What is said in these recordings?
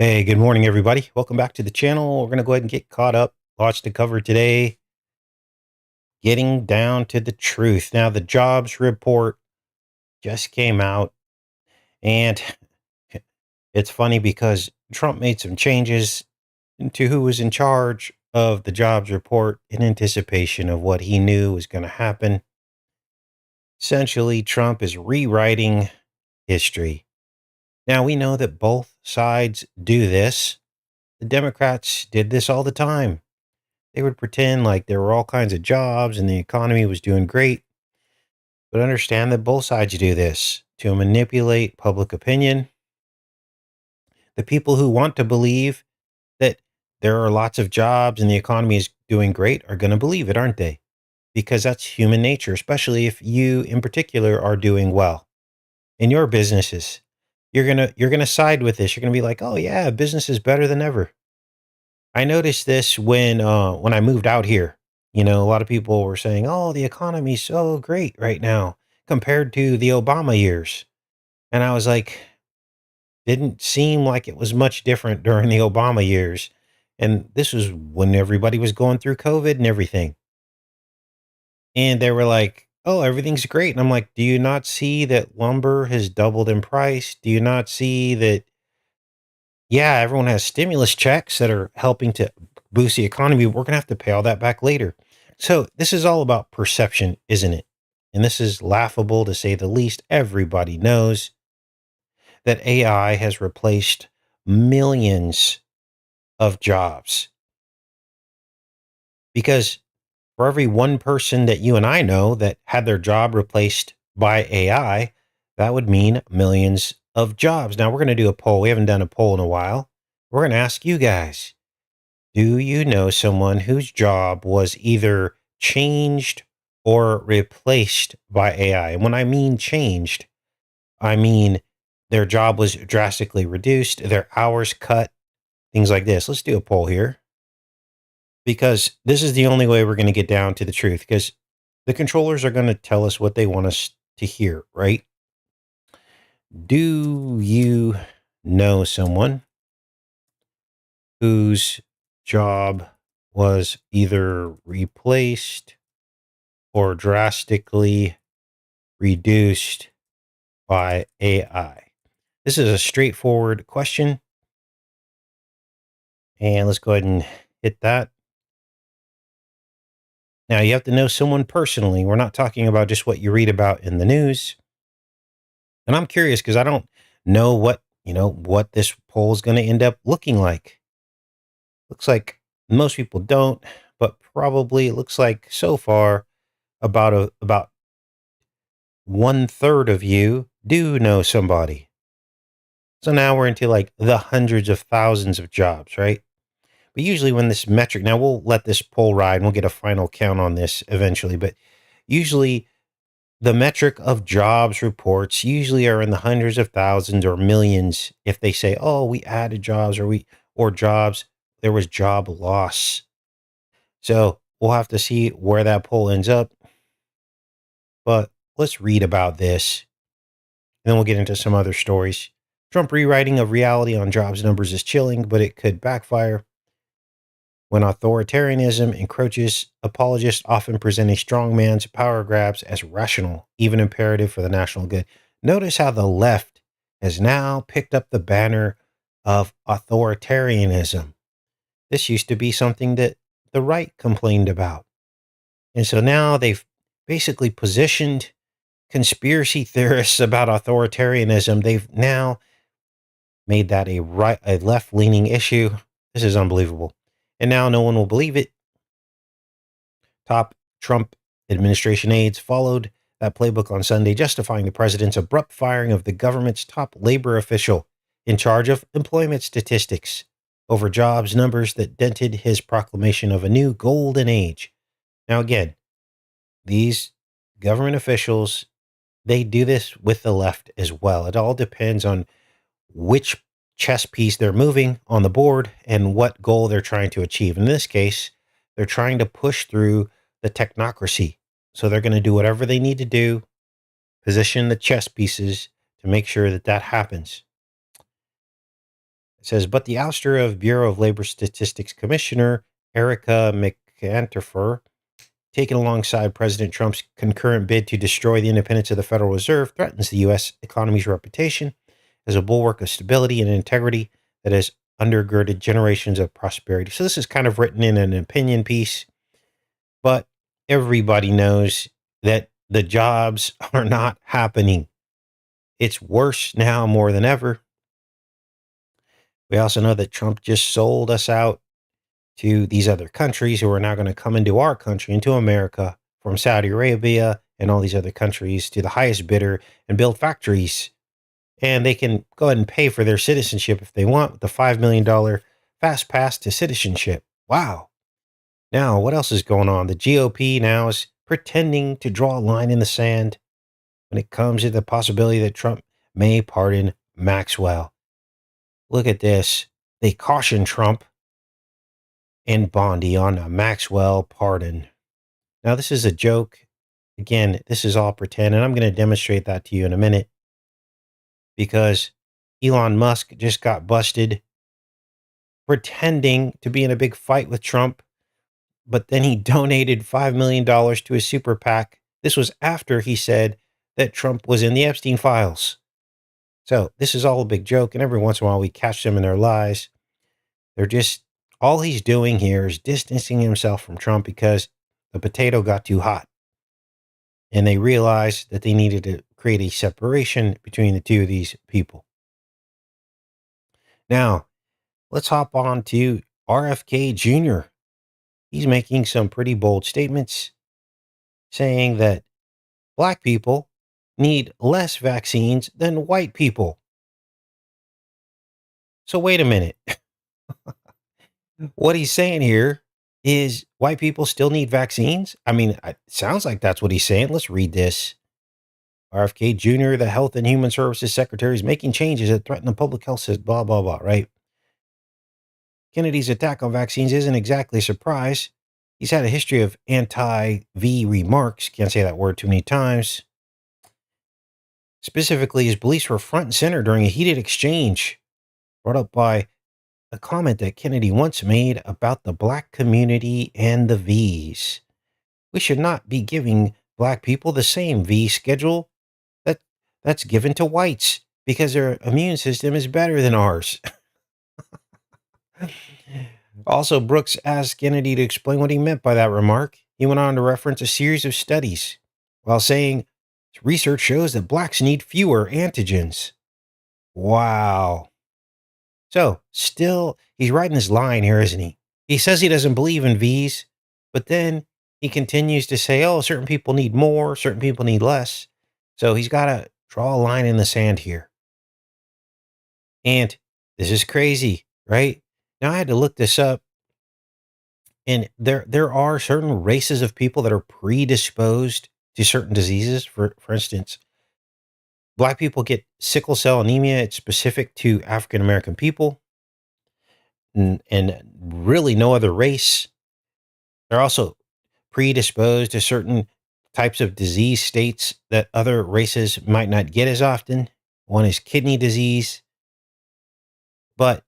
Hey, good morning, everybody. Welcome back to the channel. We're going to go ahead and get caught up. Lots to cover today. Getting down to the truth. Now, the jobs report just came out, and it's funny because Trump made some changes to who was in charge of the jobs report in anticipation of what he knew was going to happen. Essentially, Trump is rewriting history. Now, we know that both sides do this. The Democrats did this all the time. They would pretend like there were all kinds of jobs and the economy was doing great. But understand that both sides do this to manipulate public opinion. The people who want to believe that there are lots of jobs and the economy is doing great are going to believe it, aren't they? Because that's human nature, especially if you in particular are doing well in your businesses. You're gonna side with this. You're gonna be like, oh yeah, business is better than ever. I noticed this when I moved out here. You know, a lot of people were saying, "Oh, the economy's so great right now compared to the Obama years." And I was like, didn't seem like it was much different during the Obama years. And this was when everybody was going through COVID and everything. And they were like, "Oh, everything's great." And I'm like, "Do you not see that lumber has doubled in price? Do you not see that yeah, everyone has stimulus checks that are helping to boost the economy. We're going to have to pay all that back later." So this is all about perception, isn't it? And this is laughable to say the least. Everybody knows that AI has replaced millions of jobs because for every one person that you and I know that had their job replaced by AI, that would mean millions of jobs. Now we're going to do a poll. We haven't done a poll in a while. We're going to ask you guys. Do you know someone whose job was either changed or replaced by AI? And when I mean changed, I mean their job was drastically reduced, their hours cut, things like this. Let's do a poll here because this is the only way we're going to get down to the truth because the controllers are going to tell us what they want us to hear, right? Do you know someone whose job was either replaced or drastically reduced by AI? This is a straightforward question. And let's go ahead and hit that. Now, you have to know someone personally. We're not talking about just what you read about in the news. And I'm curious because I don't know what this poll is going to end up looking like. Looks like most people don't, but probably it looks like so far about one third of you do know somebody. So now we're into like the hundreds of thousands of jobs, right? But usually when this metric, now we'll let this poll ride and we'll get a final count on this eventually. But usually the metric of jobs reports usually are in the hundreds of thousands or millions. If they say, oh, we added jobs or jobs, there was job loss. So we'll have to see where that poll ends up. But let's read about this. And then we'll get into some other stories. Trump rewriting of reality on jobs numbers is chilling, but it could backfire. When authoritarianism encroaches, apologists often present a strong man's power grabs as rational, even imperative for the national good. Notice how the left has now picked up the banner of authoritarianism. This used to be something that the right complained about. And so now they've basically positioned conspiracy theorists about authoritarianism. They've now made that a left-leaning issue. This is unbelievable. And now no one will believe it. Top Trump administration aides followed that playbook on Sunday, justifying the president's abrupt firing of the government's top labor official in charge of employment statistics over jobs numbers that dented his proclamation of a new golden age. Now, again, these government officials, they do this with the left as well. It all depends on which chess piece they're moving on the board and what goal they're trying to achieve. In this case, they're trying to push through the technocracy. So they're going to do whatever they need to do, position the chess pieces to make sure that that happens. It says, but the ouster of Bureau of Labor Statistics Commissioner Erica McAntifer, taken alongside President Trump's concurrent bid to destroy the independence of the Federal Reserve, threatens the U.S. economy's reputation as a bulwark of stability and integrity that has undergirded generations of prosperity. So this is kind of written in an opinion piece, but everybody knows that the jobs are not happening. It's worse now more than ever. We also know that Trump just sold us out to these other countries who are now going to come into our country, into America, from Saudi Arabia and all these other countries to the highest bidder and build factories. And they can go ahead and pay for their citizenship if they want with the $5 million fast pass to citizenship. Wow. Now, what else is going on? The GOP now is pretending to draw a line in the sand when it comes to the possibility that Trump may pardon Maxwell. Look at this. They caution Trump and Bondi on a Maxwell pardon. Now, this is a joke. Again, this is all pretend, and I'm going to demonstrate that to you in a minute because Elon Musk just got busted pretending to be in a big fight with Trump, but then he donated $5 million to his super PAC. This was after he said that Trump was in the Epstein files. So this is all a big joke, and every once in a while we catch them in their lies. They're just, all he's doing here is distancing himself from Trump because the potato got too hot. And they realized that they needed to create a separation between the two of these people. Now, let's hop on to RFK Jr. He's making some pretty bold statements saying that black people need less vaccines than white people. So wait a minute. What he's saying here is white people still need vaccines? I mean, it sounds like that's what he's saying. Let's read this. RFK Jr., the Health and Human Services Secretary, is making changes that threaten the public health system, blah, blah, blah, right? Kennedy's attack on vaccines isn't exactly a surprise. He's had a history of anti-V remarks. Can't say that word too many times. Specifically, his beliefs were front and center during a heated exchange brought up by a comment that Kennedy once made about the black community and the Vs. We should not be giving black people the same V schedule that's given to whites because their immune system is better than ours. Also, Brooks asked Kennedy to explain what he meant by that remark. He went on to reference a series of studies while saying research shows that blacks need fewer antigens. Wow. So, still, he's riding this line here, isn't he? He says he doesn't believe in V's, but then he continues to say, oh, certain people need more, certain people need less. So he's got to draw a line in the sand here. And this is crazy, right? Now I had to look this up. And there are certain races of people that are predisposed to certain diseases. For instance, black people get sickle cell anemia. It's specific to African American people and really no other race. They're also predisposed to certain types of disease states that other races might not get as often. One is kidney disease. But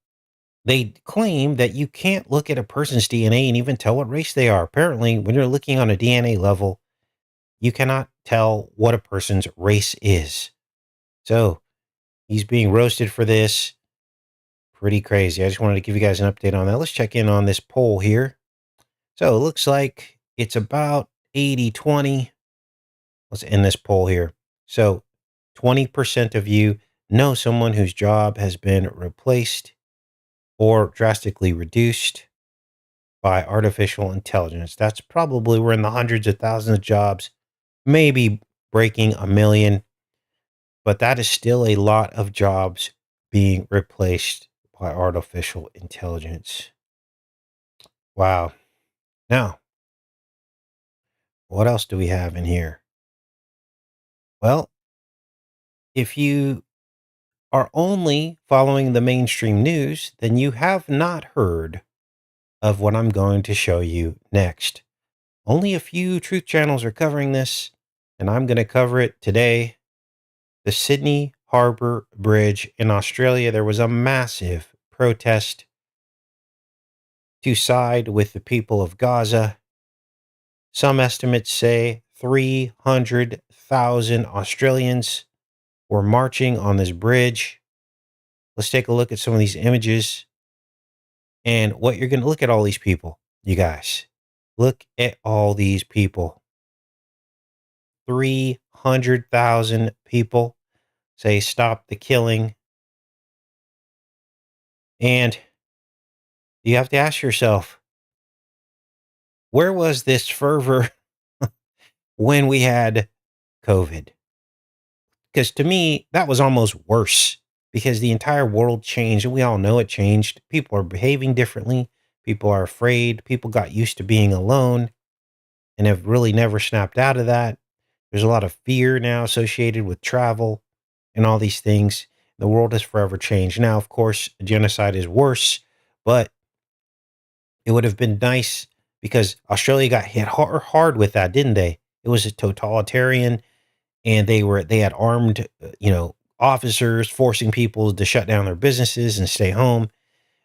they claim that you can't look at a person's DNA and even tell what race they are. Apparently, when you're looking on a DNA level, you cannot tell what a person's race is. So he's being roasted for this. Pretty crazy. I just wanted to give you guys an update on that. Let's check in on this poll here. So it looks like it's about 80-20. Let's end this poll here. So 20% of you know someone whose job has been replaced or drastically reduced by artificial intelligence. That's probably, we're in the hundreds of thousands of jobs, maybe breaking 1 million, but that is still a lot of jobs being replaced by artificial intelligence. Wow. Now, what else do we have in here? Well, if you are only following the mainstream news, then you have not heard of what I'm going to show you next. Only a few truth channels are covering this, and I'm going to cover it today. The Sydney Harbour Bridge in Australia, there was a massive protest to side with the people of Gaza. Some estimates say 300,000 Australians were marching on this bridge. Let's take a look at some of these images and what you're going to look at all these people, you guys. Look at all these people. 300,000 people say stop the killing. And you have to ask yourself, where was this fervor when we had COVID? Because to me, that was almost worse because the entire world changed and we all know it changed. People are behaving differently. People are afraid. People got used to being alone and have really never snapped out of that. There's a lot of fear now associated with travel and all these things. The world has forever changed. Now, of course, genocide is worse, but it would have been nice because Australia got hit hard with that, didn't they? It was a totalitarian, and they had armed, officers forcing people to shut down their businesses and stay home.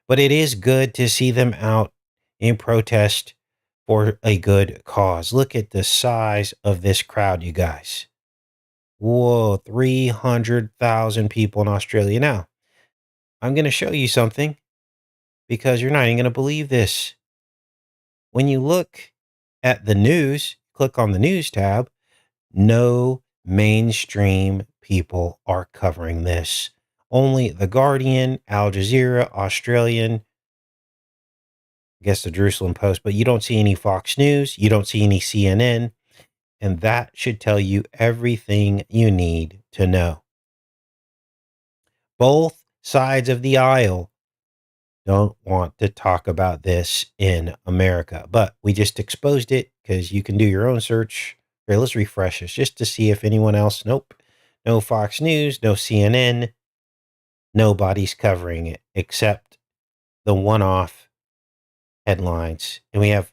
But it is good to see them out in protest for a good cause. Look at the size of this crowd, you guys. Whoa, 300,000 people in Australia. Now, I'm going to show you something because you're not even going to believe this. When you look at the news, click on the news tab, no mainstream people are covering this. Only The Guardian, Al Jazeera, Australian, I guess the Jerusalem Post, but you don't see any Fox News, you don't see any CNN, and that should tell you everything you need to know. Both sides of the aisle don't want to talk about this in America, but we just exposed it because you can do your own search. Here, let's refresh this just to see if anyone else. Nope. No Fox News, no CNN. Nobody's covering it except the one-off headlines. And we have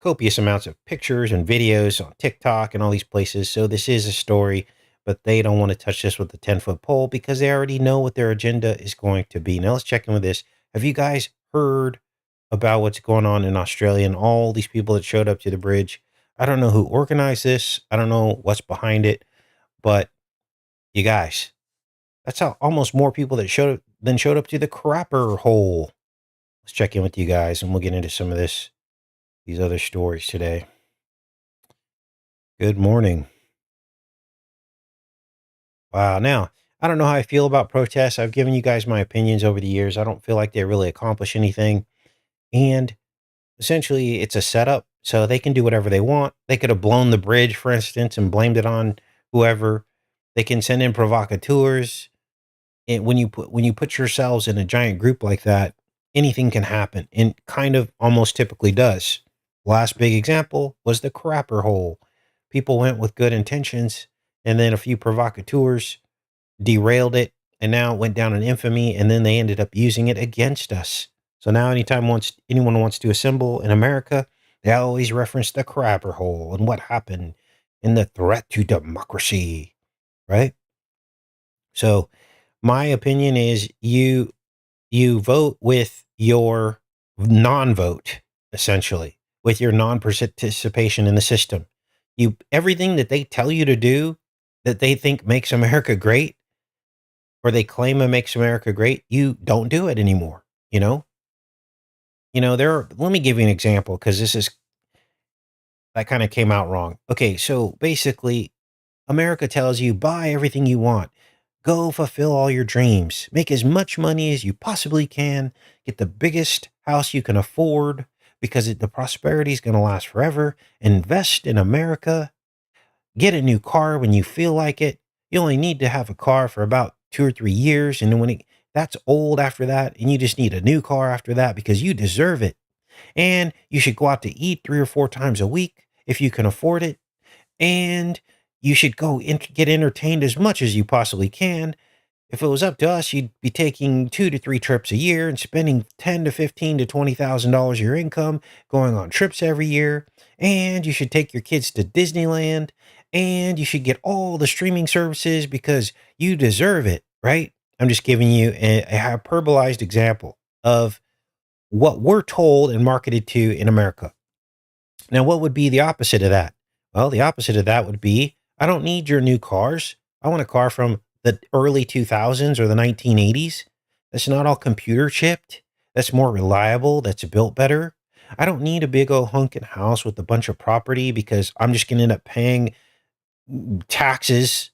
copious amounts of pictures and videos on TikTok and all these places. So this is a story, but they don't want to touch this with a 10-foot pole because they already know what their agenda is going to be. Now let's check in with this. Have you guys heard about what's going on in Australia and all these people that showed up to the bridge? I don't know who organized this. I don't know what's behind it, but you guys, that's how almost more people that showed up to the crapper hole. Let's check in with you guys and we'll get into some of these other stories today. Good morning. Wow. Now, I don't know how I feel about protests. I've given you guys my opinions over the years. I don't feel like they really accomplish anything. And essentially, it's a setup. So they can do whatever they want. They could have blown the bridge, for instance, and blamed it on whoever. They can send in provocateurs. And when you put yourselves in a giant group like that, anything can happen, and kind of almost typically does. Last big example was the crapper hole. People went with good intentions, and then a few provocateurs derailed it, and now it went down in infamy, and then they ended up using it against us. So now anytime anyone wants to assemble in America, they always reference the crapper hole and what happened in the threat to democracy, right? So my opinion is you vote with your non-vote, essentially, with your non-participation in the system. Everything that they tell you to do that they think makes America great, or they claim it makes America great, you don't do it anymore. Let me give you an example because that kind of came out wrong. Okay, so basically, America tells you buy everything you want. Go fulfill all your dreams. Make as much money as you possibly can. Get the biggest house you can afford because the prosperity is going to last forever. Invest in America. Get a new car when you feel like it. You only need to have a car for about 2 or 3 years. And then that's old after that. And you just need a new car after that because you deserve it. And you should go out to eat 3 or 4 times a week if you can afford it. And you should go get entertained as much as you possibly can. If it was up to us, you'd be taking 2 to 3 trips a year and spending $10 to $15 to $20,000 of your income going on trips every year. And you should take your kids to Disneyland, and you should get all the streaming services because you deserve it, right? I'm just giving you a hyperbolized example. of what we're told and marketed to in America. Now, what would be the opposite of that? Well, the opposite of that would be I don't need your new cars. I want a car from the early 2000s or the 1980s that's not all computer chipped, that's more reliable, that's built better. I don't need a big old hunkin' house with a bunch of property because I'm just going to end up paying taxes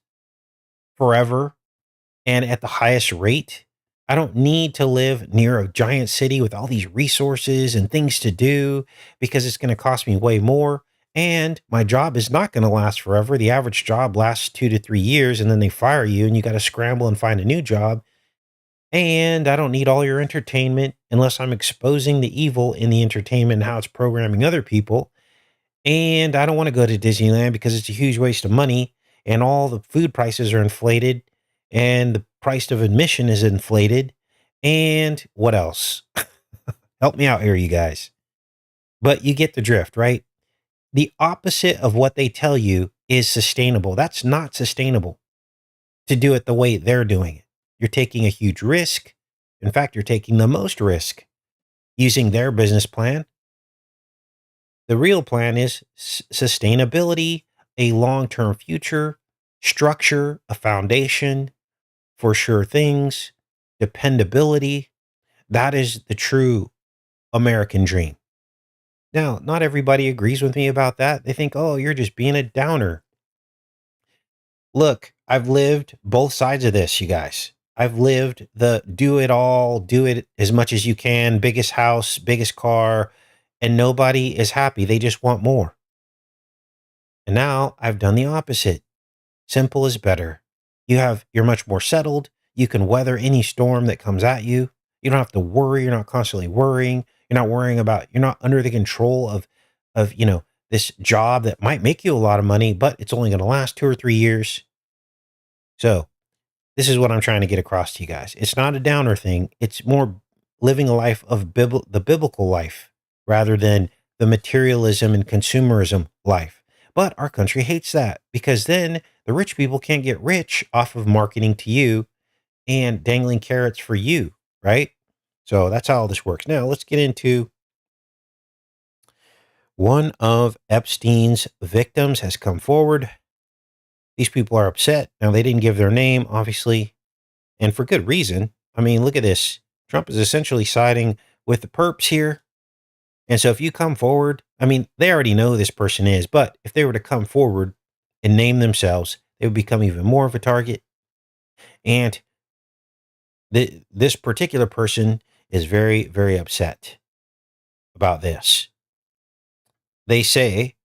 forever and at the highest rate. I don't need to live near a giant city with all these resources and things to do because it's going to cost me way more. And my job is not going to last forever. The average job lasts 2 to 3 years and then they fire you and you got to scramble and find a new job. And I don't need all your entertainment unless I'm exposing the evil in the entertainment and how it's programming other people. And I don't want to go to Disneyland because it's a huge waste of money and all the food prices are inflated and the price of admission is inflated. And what else? Help me out here, you guys. But you get the drift, right? The opposite of what they tell you is sustainable. That's not sustainable to do it the way they're doing it. You're taking a huge risk. In fact, you're taking the most risk using their business plan. The real plan is sustainability, a long term future, structure, a foundation for sure things, dependability. That is the true American dream. Now, not everybody agrees with me about that. They think, oh, you're just being a downer. Look, I've lived both sides of this, you guys. I've lived the do it all, do it as much as you can, biggest house, biggest car, and nobody is happy. They just want more. And now I've done the opposite. Simple is better. You're much more settled. You can weather any storm that comes at you. You don't have to worry. You're not constantly worrying. You're not under the control of this job that might make you a lot of money, but it's only going to last 2 or 3 years. So this is what I'm trying to get across to you guys. It's not a downer thing. It's more living a life of the biblical life rather than the materialism and consumerism life. But our country hates that because then the rich people can't get rich off of marketing to you and dangling carrots for you, right? So that's how all this works. Now let's get into one of Epstein's victims has come forward. These people are upset. Now they didn't give their name, obviously, and for good reason. I mean, look at this. Trump is essentially siding with the perps here. And so if you come forward, I mean, they already know who this person is, but if they were to come forward and name themselves, they would become even more of a target. And this particular person is very, very upset about this. They say,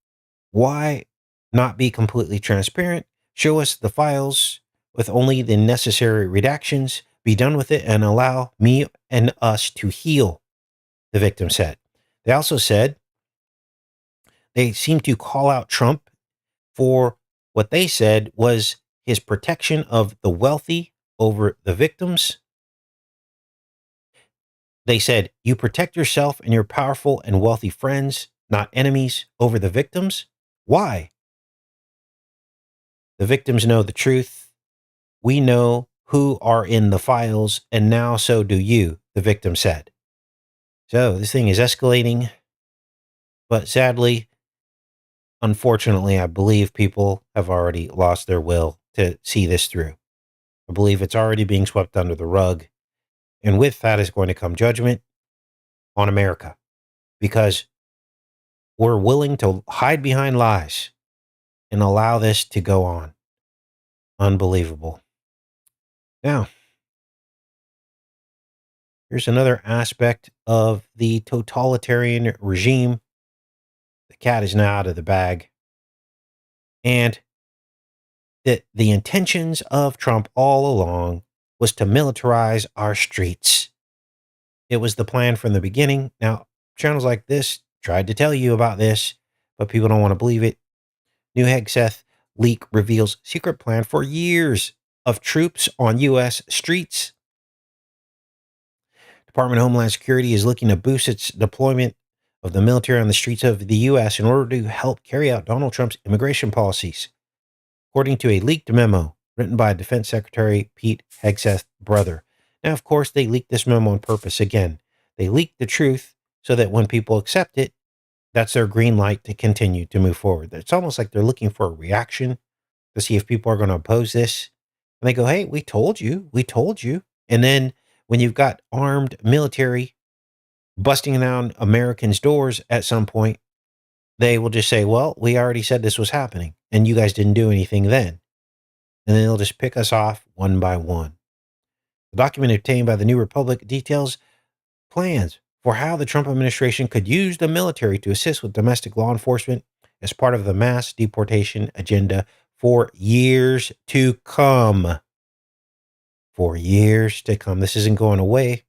why not be completely transparent? Show us the files with only the necessary redactions, be done with it, and allow me and us to heal, the victim said. They also said they seem to call out Trump for what they said was his protection of the wealthy over the victims. They said, you protect yourself and your powerful and wealthy friends, not enemies, over the victims. Why? The victims know the truth. We know who are in the files, and now so do you, the victim said. So this thing is escalating, but sadly, unfortunately, I believe people have already lost their will to see this through. I believe it's already being swept under the rug. And with that is going to come judgment on America because we're willing to hide behind lies and allow this to go on. Unbelievable. Now, here's another aspect of the totalitarian regime. The cat is now out of the bag. And the intentions of Trump all along was to militarize our streets. It was the plan from the beginning. Now, channels like this tried to tell you about this, but people don't want to believe it. New Hegseth leak reveals secret plan for years of troops on U.S. streets. Department of Homeland Security is looking to boost its deployment of the military on the streets of the U.S. in order to help carry out Donald Trump's immigration policies, according to a leaked memo written by Defense Secretary Pete Hegseth's brother. Now, of course, they leaked this memo on purpose again. They leak the truth so that when people accept it, that's their green light to continue to move forward. It's almost like they're looking for a reaction to see if people are going to oppose this. And they go, hey, we told you, we told you. And then when you've got armed military busting down Americans' doors at some point, they will just say, well, we already said this was happening and you guys didn't do anything then. And then they'll just pick us off one by one. The document obtained by the New Republic details plans for how the Trump administration could use the military to assist with domestic law enforcement as part of the mass deportation agenda for years to come. For years to come. This isn't going away.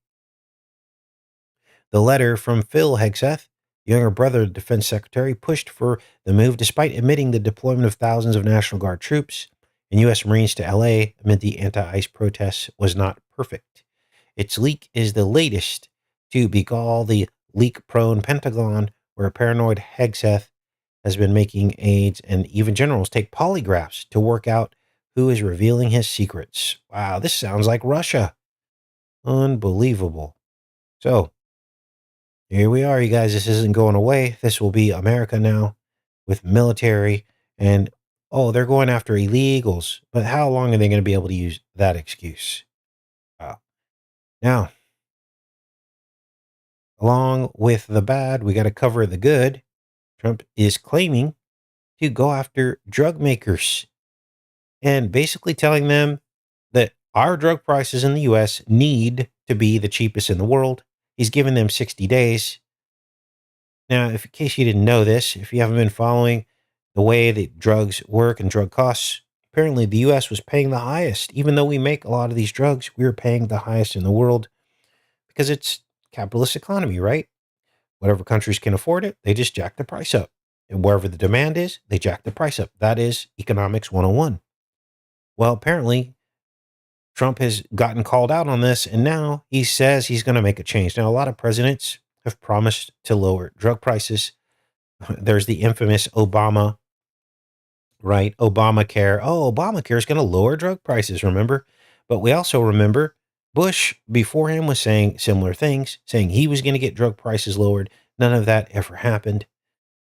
The letter from Phil Hegseth, younger brother of the defense secretary, pushed for the move despite admitting the deployment of thousands of National Guard troops and U.S. Marines to L.A. amid the anti-ICE protests was not perfect. Its leak is the latest to begall the leak-prone Pentagon, where a paranoid Hegseth has been making aides and even generals take polygraphs to work out who is revealing his secrets. Wow, this sounds like Russia. Unbelievable. So, here we are, you guys. This isn't going away. This will be America now with military. And, oh, they're going after illegals. But how long are they going to be able to use that excuse? Wow. Now, along with the bad, we got to cover the good. Trump is claiming to go after drug makers and basically telling them that our drug prices in the U.S. need to be the cheapest in the world. He's giving them 60 days. Now, if in case you didn't know this, if you haven't been following the way that drugs work and drug costs, apparently the U.S. was paying the highest. Even though we make a lot of these drugs, we were paying the highest in the world because it's capitalist economy, right? Whatever countries can afford it, they just jack the price up. And wherever the demand is, they jack the price up. That is economics 101. Well, apparently Trump has gotten called out on this, and now he says he's going to make a change. Now, a lot of presidents have promised to lower drug prices. There's the infamous Obama, right? Obamacare. Oh, Obamacare is going to lower drug prices, remember? But we also remember Bush before him was saying similar things, saying he was going to get drug prices lowered. None of that ever happened.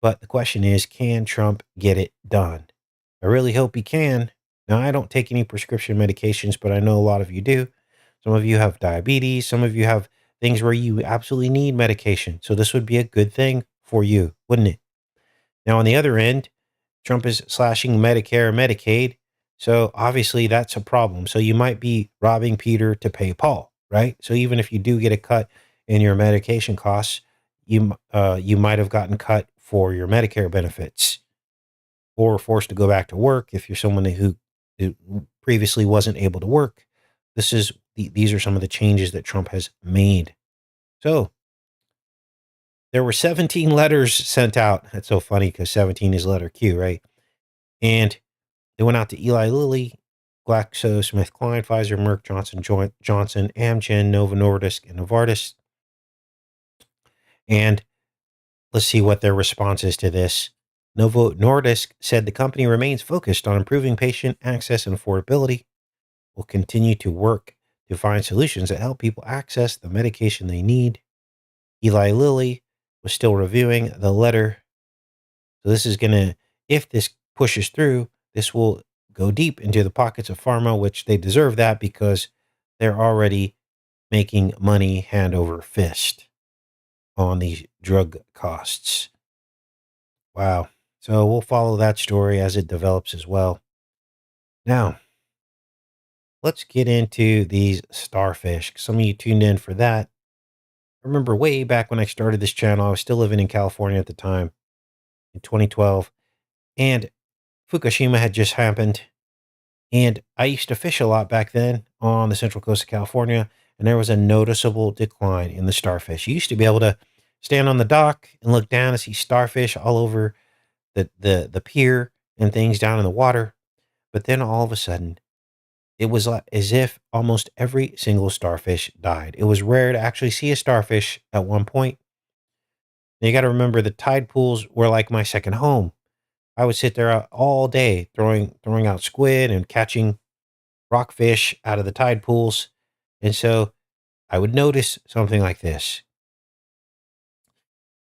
But the question is, can Trump get it done? I really hope he can. Now, I don't take any prescription medications, but I know a lot of you do. Some of you have diabetes. Some of you have things where you absolutely need medication. So this would be a good thing for you, wouldn't it? Now, on the other end, Trump is slashing Medicare and Medicaid. So obviously that's a problem. So you might be robbing Peter to pay Paul, right? So even if you do get a cut in your medication costs, you might have gotten cut for your Medicare benefits or forced to go back to work if you're someone who previously wasn't able to work. These are some of the changes that Trump has made. So there were 17 letters sent out. That's so funny because 17 is letter Q, right? And they went out to Eli Lilly, GlaxoSmithKline, Pfizer, Merck, Johnson, Amgen, Novo Nordisk, and Novartis. And let's see what their response is to this. Novo Nordisk said the company remains focused on improving patient access and affordability. Will continue to work to find solutions that help people access the medication they need. Eli Lilly was still reviewing the letter. So this is going to, if this pushes through, this will go deep into the pockets of pharma, which they deserve that because they're already making money hand over fist on these drug costs. Wow. So we'll follow that story as it develops as well. Now, let's get into these starfish. Some of you tuned in for that. I remember way back when I started this channel, I was still living in California at the time in 2012, and Fukushima had just happened. And I used to fish a lot back then on the central coast of California, and there was a noticeable decline in the starfish. You used to be able to stand on the dock and look down and see starfish all over the pier and things down in the water. But then all of a sudden, it was as if almost every single starfish died. It was rare to actually see a starfish at one point. Now you got to remember the tide pools were like my second home. I would sit there all day throwing out squid and catching rockfish out of the tide pools. And so I would notice something like this.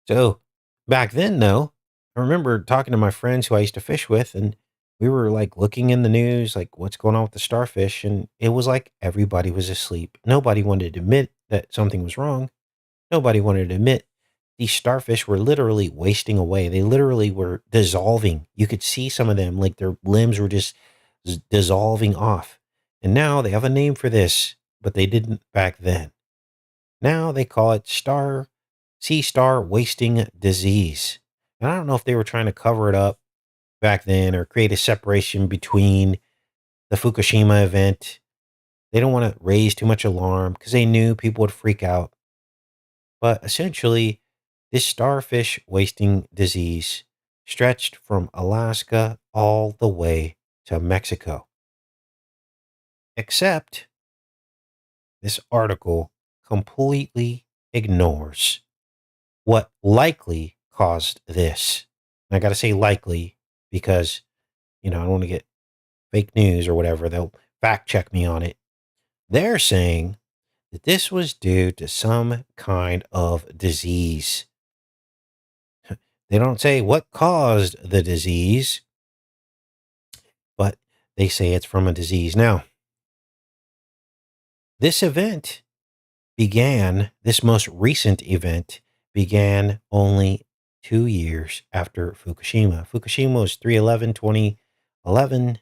So back then, though, I remember talking to my friends who I used to fish with, and we were like looking in the news, like what's going on with the starfish. And it was like everybody was asleep. Nobody wanted to admit that something was wrong. Nobody wanted to admit these starfish were literally wasting away. They literally were dissolving. You could see some of them, like their limbs were just dissolving off. And now they have a name for this, but they didn't back then. Now they call it sea star wasting disease. And I don't know if they were trying to cover it up back then or create a separation between the Fukushima event. They don't want to raise too much alarm because they knew people would freak out. But essentially, this starfish wasting disease stretched from Alaska all the way to Mexico. Except this article completely ignores what likely caused this. And I got to say likely because, I don't want to get fake news or whatever. They'll fact check me on it. They're saying that this was due to some kind of disease. They don't say what caused the disease, but they say it's from a disease. Now, this most recent event began only 2 years after Fukushima. Fukushima was 3/11/2011,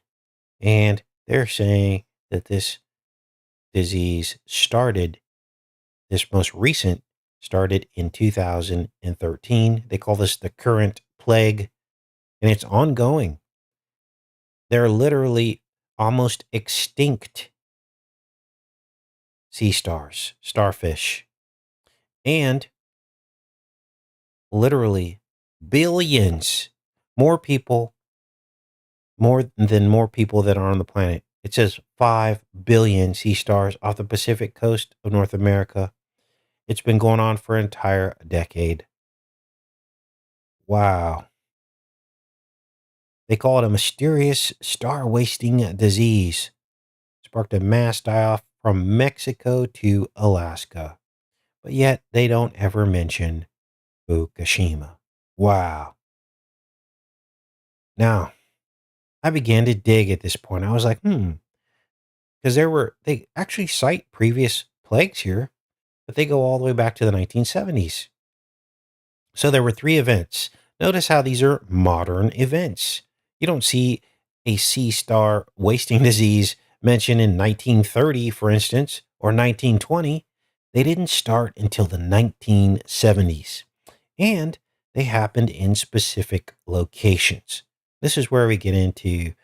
and they're saying that this disease this most recent started in 2013. They call this the current plague, and it's ongoing. They're literally almost extinct starfish, and literally billions more people, more people that are on the planet. It says 5 billion sea stars off the Pacific coast of North America. It's been going on for an entire decade. Wow. They call it a mysterious star wasting disease. Sparked a mass die off from Mexico to Alaska. But yet they don't ever mention Fukushima. Wow. Now, I began to dig at this point. I was like, because they actually cite previous plagues here, but they go all the way back to the 1970s. So there were 3 events. Notice how these are modern events. You don't see a sea star wasting disease mentioned in 1930, for instance, or 1920. They didn't start until the 1970s, and they happened in specific locations. This is where we get into,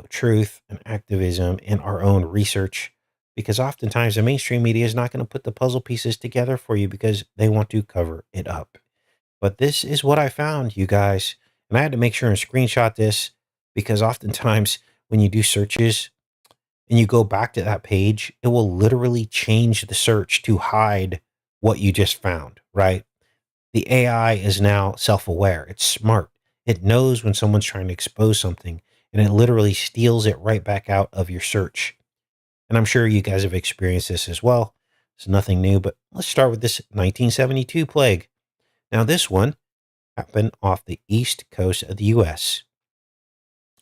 truth and activism and our own research, because oftentimes the mainstream media is not going to put the puzzle pieces together for you because they want to cover it up. But this is what I found, you guys. And I had to make sure and screenshot this because oftentimes when you do searches and you go back to that page, it will literally change the search to hide what you just found, right? The AI is now self aware. It's smart. It knows when someone's trying to expose something, and it literally steals it right back out of your search. And I'm sure you guys have experienced this as well. It's nothing new, but let's start with this 1972 plague. Now, this one happened off the east coast of the US.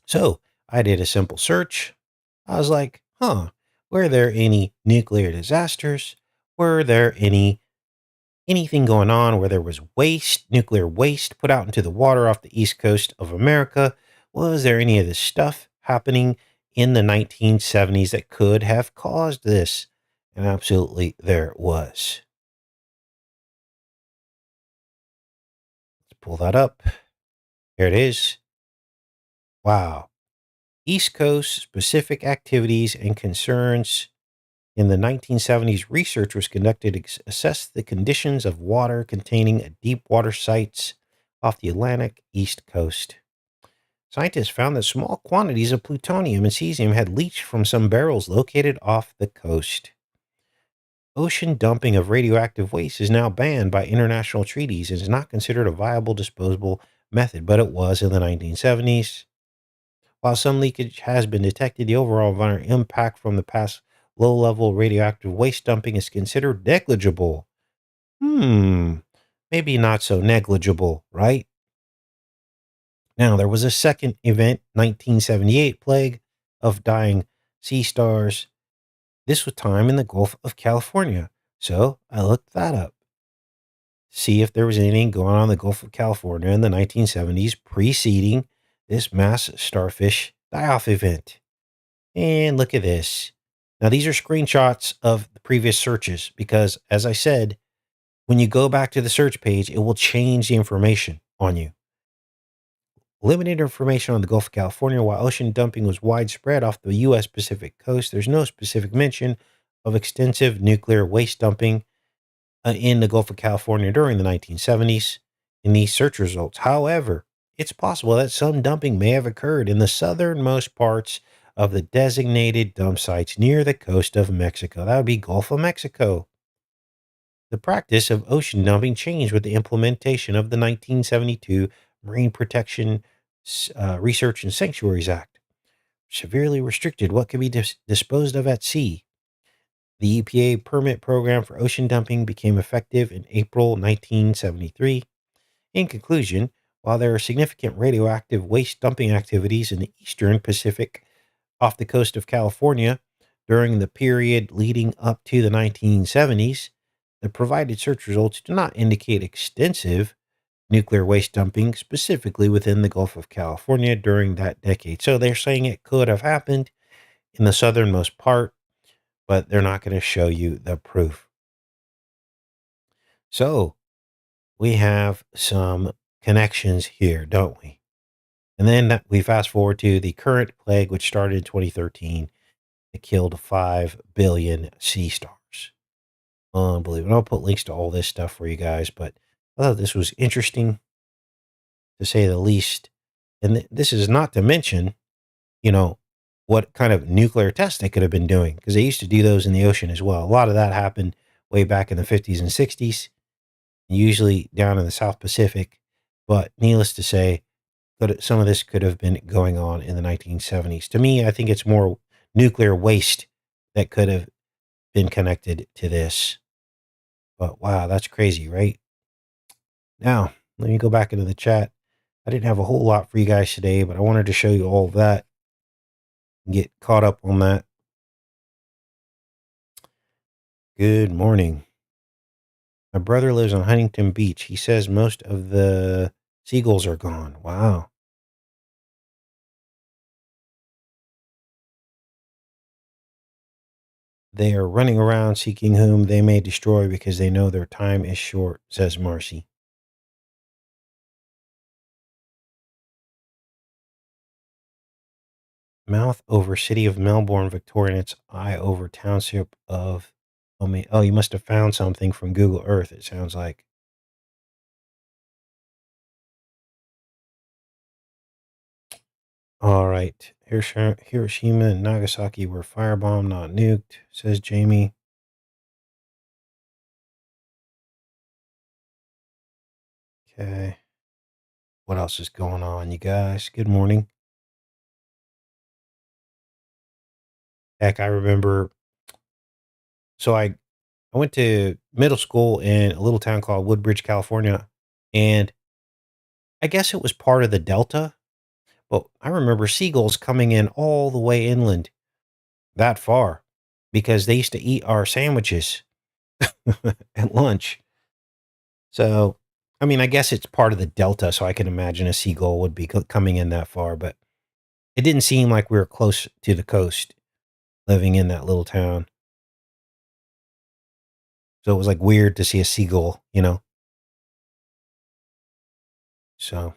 So I did a simple search. I was like, were there any nuclear disasters? Were there anything going on where there was nuclear waste put out into the water off the east coast of America? Was there any of this stuff happening in the 1970s that could have caused this? And absolutely there was. Let's pull that up. Here it is. Wow. East Coast specific activities and concerns. In the 1970s, research was conducted to assess the conditions of water containing deep water sites off the Atlantic East Coast. Scientists found that small quantities of plutonium and cesium had leached from some barrels located off the coast. Ocean dumping of radioactive waste is now banned by international treaties and is not considered a viable disposable method, but it was in the 1970s. While some leakage has been detected, the overall environmental impact from the past low-level radioactive waste dumping is considered negligible. maybe not so negligible, right? Now, there was a second event, 1978 plague of dying sea stars. This was time in the Gulf of California. So I looked that up, see if there was anything going on in the Gulf of California in the 1970s preceding this mass starfish die off event. And look at this. Now, these are screenshots of the previous searches because, as I said, when you go back to the search page, it will change the information on you. Limited information on the Gulf of California. While ocean dumping was widespread off the U.S. Pacific coast, there's no specific mention of extensive nuclear waste dumping in the Gulf of California during the 1970s in these search results. However, it's possible that some dumping may have occurred in the southernmost parts of the designated dump sites near the coast of Mexico. That would be Gulf of Mexico. The practice of ocean dumping changed with the implementation of the 1972 Marine Protection Research and Sanctuaries Act, severely restricted what could be disposed of at sea. The EPA permit program for ocean dumping became effective in April 1973. In conclusion, while there are significant radioactive waste dumping activities in the eastern Pacific off the coast of California during the period leading up to the 1970s, the provided search results do not indicate extensive nuclear waste dumping specifically within the Gulf of California during that decade. So they're saying it could have happened in the southernmost part, but they're not going to show you the proof. So we have some connections here, don't we? And then we fast forward to the current plague, which started in 2013. It killed 5 billion sea stars. Unbelievable. I'll put links to all this stuff for you guys, but I thought this was interesting to say the least. And this is not to mention, you know, what kind of nuclear tests they could have been doing because they used to do those in the ocean as well. A lot of that happened way back in the 50s and 60s, usually down in the South Pacific. But needless to say, some of this could have been going on in the 1970s. To me, I think it's more nuclear waste that could have been connected to this. But wow, that's crazy, right? Now, let me go back into the chat. I didn't have a whole lot for you guys today, but I wanted to show you all of that and get caught up on that. Good morning. My brother lives on Huntington Beach. He says most of the seagulls are gone. Wow. They are running around seeking whom they may destroy because they know their time is short, says Marcy. Mouth over city of Melbourne, Victoria, and its eye over township of. Oh, you must have found something from Google Earth, it sounds like. All right. Hiroshima and Nagasaki were firebombed, not nuked, says Jamie. Okay. What else is going on, you guys? Good morning. Heck, I remember. So I went to middle school in a little town called Woodbridge, California, and I guess it was part of the Delta, but I remember seagulls coming in all the way inland that far because they used to eat our sandwiches at lunch. So, I mean, I guess it's part of the Delta, so I can imagine a seagull would be coming in that far, but it didn't seem like we were close to the coast living in that little town. So it was like weird to see a seagull, you know? So,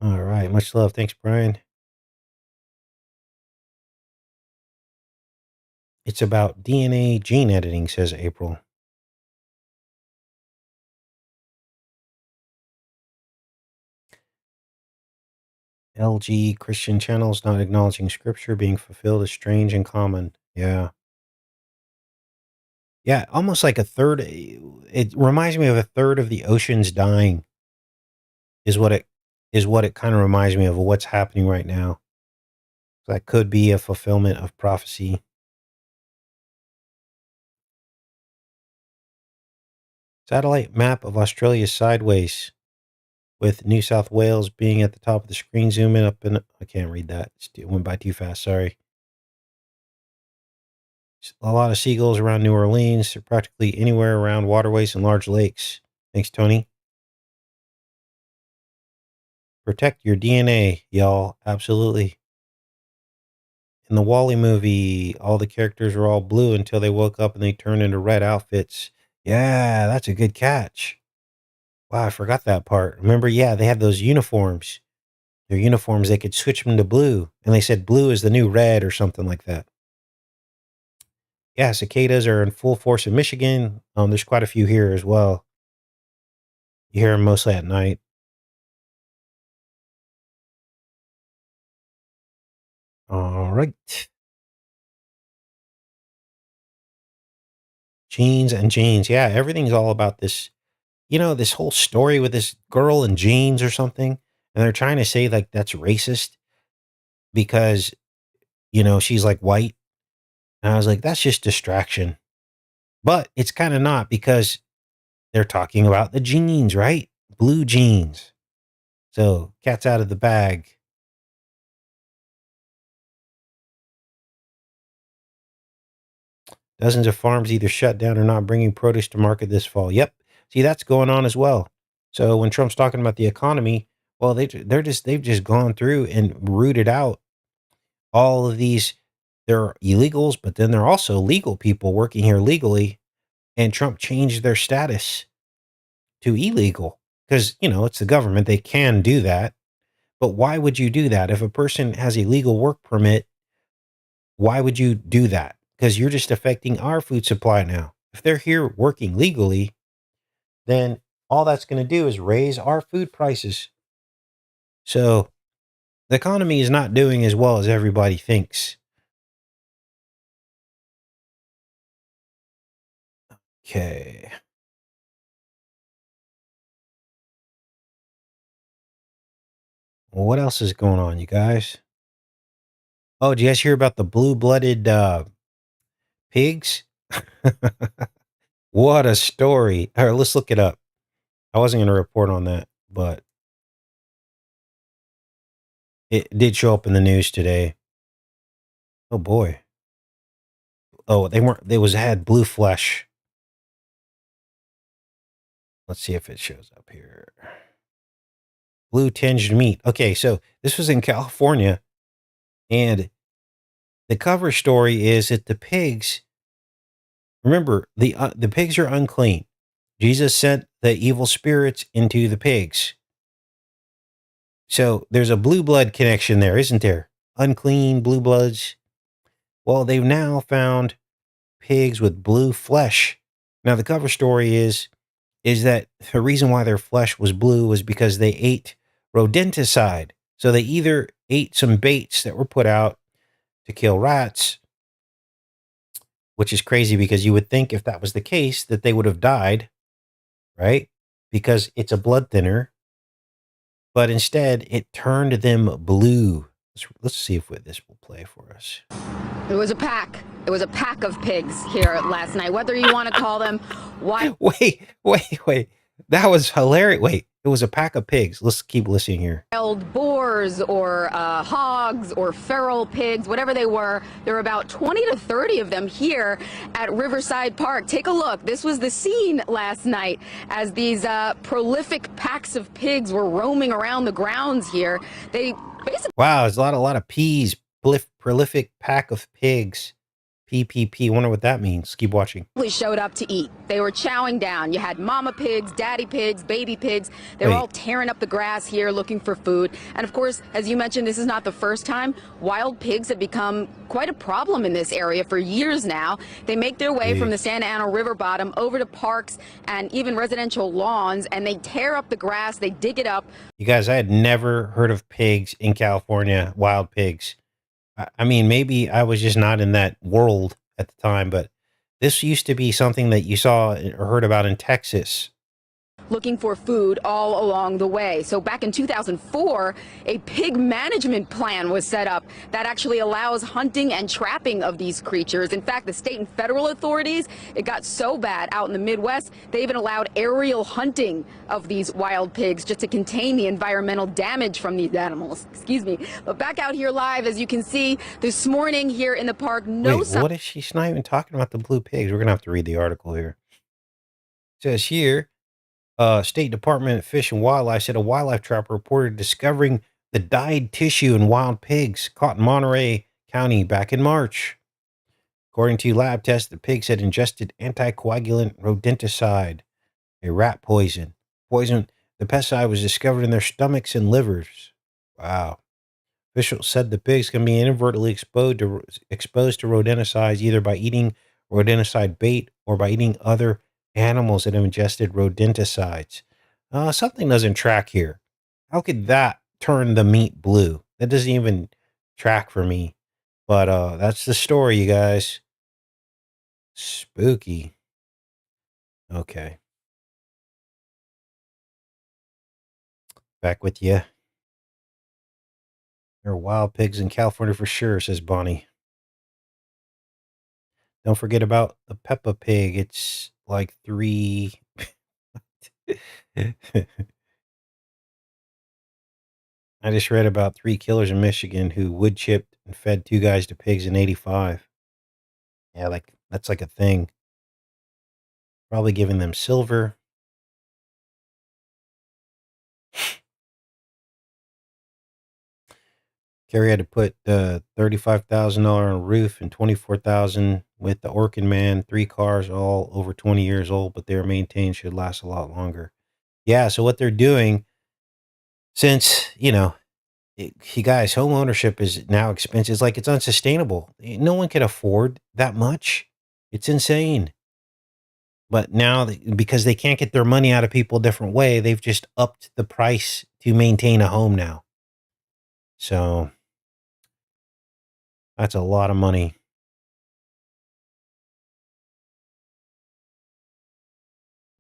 all right. Much love. Thanks, Brian. It's about DNA gene editing, says April. LG Christian channels not acknowledging scripture being fulfilled is strange and common. Yeah. Yeah. Almost like a third. It reminds me of a third of the oceans dying is what it kind of reminds me of what's happening right now. That could be a fulfillment of prophecy. Satellite map of Australia sideways, with New South Wales being at the top of the screen. Zoom in up in. I can't read that. It went by too fast. Sorry. A lot of seagulls around New Orleans. They're practically anywhere around waterways and large lakes. Thanks, Tony. Protect your DNA, y'all. Absolutely. In the Wall-E movie, all the characters were all blue until they woke up and they turned into red outfits. Yeah, that's a good catch. Wow, I forgot that part. Remember, yeah, they had those uniforms. Their uniforms, they could switch them to blue. And they said blue is the new red or something like that. Yeah, cicadas are in full force in Michigan. There's quite a few here as well. You hear them mostly at night. All right. Jeans and jeans. Yeah, everything's all about this, this whole story with this girl in jeans or something. And they're trying to say like that's racist because, she's like white. And I was like, that's just distraction. But it's kind of not because they're talking about the jeans, right? Blue jeans. So cat's out of the bag. Dozens of farms either shut down or not bringing produce to market this fall. Yep. See, that's going on as well. So when Trump's talking about the economy, well, they've just gone through and rooted out all of these. They're illegals, but then they're also legal people working here legally. And Trump changed their status to illegal because, it's the government. They can do that. But why would you do that? If a person has a legal work permit, why would you do that? Because you're just affecting our food supply now. If they're here working legally, then all that's going to do is raise our food prices. So the economy is not doing as well as everybody thinks. Okay. Well, what else is going on, you guys? Oh, did you guys hear about the blue-blooded pigs? What a story. All right, let's look it up. I wasn't going to report on that, but it did show up in the news today. Oh boy. Oh, had blue flesh. Let's see if it shows up here. Blue tinged meat. Okay, so this was in California, and the cover story is that the pigs, remember, the pigs are unclean. Jesus sent the evil spirits into the pigs. So there's a blue blood connection there, isn't there? Unclean blue bloods. Well, they've now found pigs with blue flesh. Now the cover story is that the reason why their flesh was blue was because they ate rodenticide. So they either ate some baits that were put out to kill rats, which is crazy because you would think if that was the case that they would have died, right? Because it's a blood thinner. But instead, it turned them blue. Let's see if this will play for us. It was a pack. It was a pack of pigs here last night, whether you want to call them wild. Wait. That was hilarious. Wait, it was a pack of pigs. Let's keep listening here. Wild boars or hogs or feral pigs, whatever they were. There were about 20 to 30 of them here at Riverside Park. Take a look. This was the scene last night as these prolific packs of pigs were roaming around the grounds here. They basically... Wow, there's a lot of peas. Prolific pack of pigs. PPP. Wonder what that means. Keep watching. Showed up to eat. They were chowing down. You had mama pigs, daddy pigs, baby pigs. They were all tearing up the grass here looking for food. And of course, as you mentioned, this is not the first time. Wild pigs have become quite a problem in this area for years now. They make their way from the Santa Ana River bottom over to parks and even residential lawns, and they tear up the grass. They dig it up. You guys, I had never heard of pigs in California, wild pigs. I mean, maybe I was just not in that world at the time, but this used to be something that you saw or heard about in Texas. looking for food all along the way. So back in 2004, a pig management plan was set up that actually allows hunting and trapping of these creatures. In fact, the state and federal authorities, it got so bad out in the Midwest, they even allowed aerial hunting of these wild pigs just to contain the environmental damage from these animals. Excuse me. But back out here live, as you can see, this morning here in the park, no Wait, what is she? She's not even talking about the blue pigs. We're going to have to read the article here. It says here, State Department of Fish and Wildlife said a wildlife trapper reported discovering the dyed tissue in wild pigs caught in Monterey County back in March. According to lab tests, the pigs had ingested anticoagulant rodenticide, a rat poison. The pesticide was discovered in their stomachs and livers. Wow. Officials said the pigs can be inadvertently exposed to rodenticides either by eating rodenticide bait or by eating other animals that have ingested rodenticides. Something doesn't track here. How could that turn the meat blue? That doesn't even track for me. But that's the story, you guys. Spooky. Okay. Back with you. There are wild pigs in California for sure, says Bonnie. Don't forget about the Peppa Pig. It's like 3. I just read about 3 killers in Michigan who wood chipped and fed 2 guys to pigs in 85. Yeah, like that's like a thing. Probably giving them silver. Kerry had to put $35,000 on a roof and $24,000 with the Orkin Man. 3 cars, all over 20 years old, but they're maintained, should last a lot longer. Yeah, so what they're doing, since you guys, home ownership is now expensive. It's like it's unsustainable. No one can afford that much. It's insane. But now, because they can't get their money out of people a different way, they've just upped the price to maintain a home now. So that's a lot of money.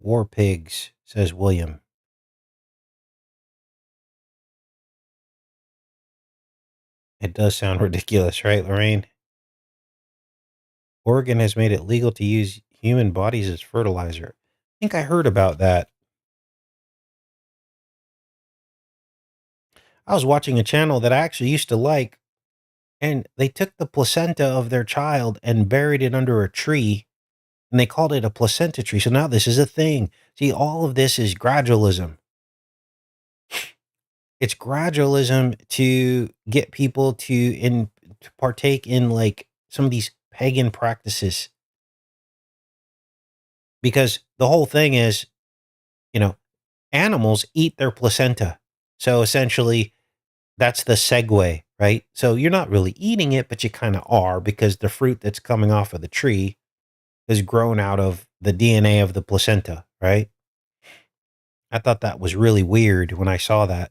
War pigs, says William. It does sound ridiculous, right, Lorraine? Oregon has made it legal to use human bodies as fertilizer. I think I heard about that. I was watching a channel that I actually used to like, and they took the placenta of their child and buried it under a tree, and they called it a placenta tree. So now this is a thing. See, all of this is gradualism. It's gradualism to get people to partake in like some of these pagan practices. Because the whole thing is, animals eat their placenta. So essentially, that's the segue, right? So you're not really eating it, but you kind of are, because the fruit that's coming off of the tree is grown out of the DNA of the placenta, right? I thought that was really weird when I saw that.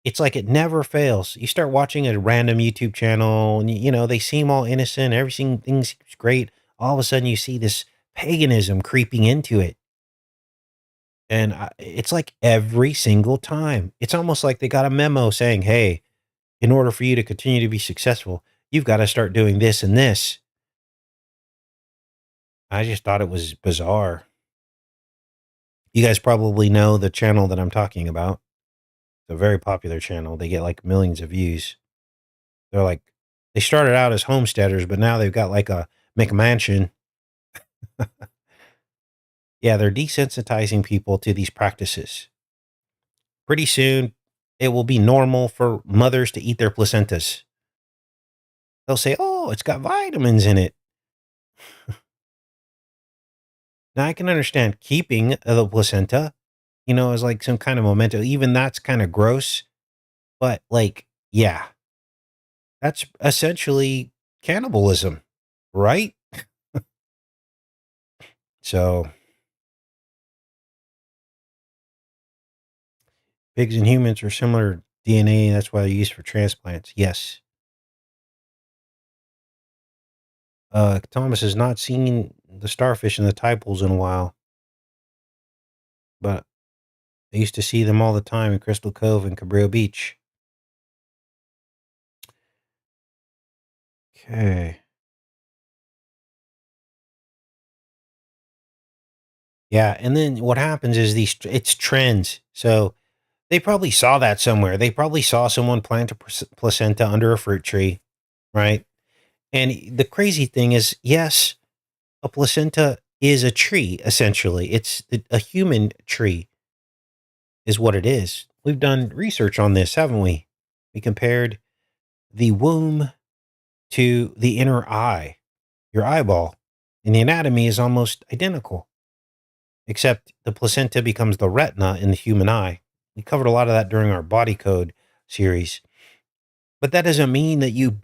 It's like it never fails. You start watching a random YouTube channel and, they seem all innocent. Everything seems great. All of a sudden you see this paganism creeping into it. And it's like every single time. It's almost like they got a memo saying, hey, in order for you to continue to be successful, you've got to start doing this and this. I just thought it was bizarre. You guys probably know the channel that I'm talking about. It's a very popular channel. They get like millions of views. They're like, they started out as homesteaders, but now they've got like a McMansion. Yeah, they're desensitizing people to these practices. Pretty soon, it will be normal for mothers to eat their placentas. They'll say, oh, it's got vitamins in it. Now, I can understand keeping the placenta, as like some kind of memento. Even that's kind of gross. But like, yeah, that's essentially cannibalism, right? So pigs and humans are similar DNA. That's why they're used for transplants. Yes. Thomas has not seen the starfish and the tide pools in a while. But I used to see them all the time in Crystal Cove and Cabrillo Beach. Okay. Yeah, and then what happens is it's trends. So they probably saw that somewhere. They probably saw someone plant a placenta under a fruit tree, right? And the crazy thing is, yes, a placenta is a tree, essentially. It's a human tree, is what it is. We've done research on this, haven't we? We compared the womb to the inner eye, your eyeball, and the anatomy is almost identical, except the placenta becomes the retina in the human eye. We covered a lot of that during our body code series. But that doesn't mean that you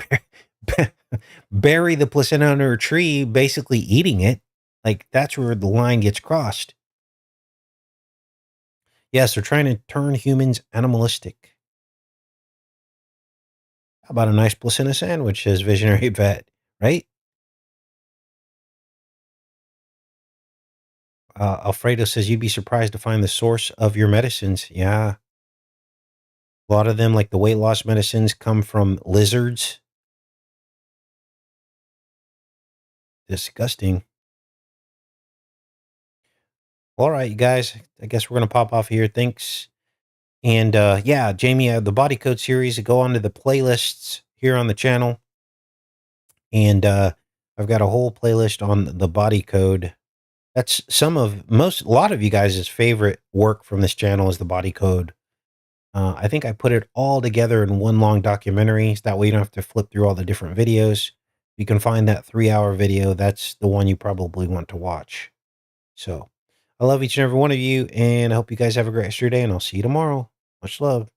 bury the placenta under a tree, basically eating it. Like, that's where the line gets crossed. Yes, they're trying to turn humans animalistic. How about a nice placenta sandwich, says Visionary Vet, right? Alfredo says you'd be surprised to find the source of your medicines. Yeah. A lot of them, like the weight loss medicines, come from lizards. Disgusting. All right, you guys. I guess we're going to pop off here. Thanks. And yeah, Jamie, the body code series, go onto the playlists here on the channel. And I've got a whole playlist on the body code. That's a lot of you guys' favorite work from this channel is the body code. I think I put it all together in one long documentary. So that way you don't have to flip through all the different videos. You can find that 3-hour video. That's the one you probably want to watch. So I love each and every one of you, and I hope you guys have a great rest of your day, and I'll see you tomorrow. Much love.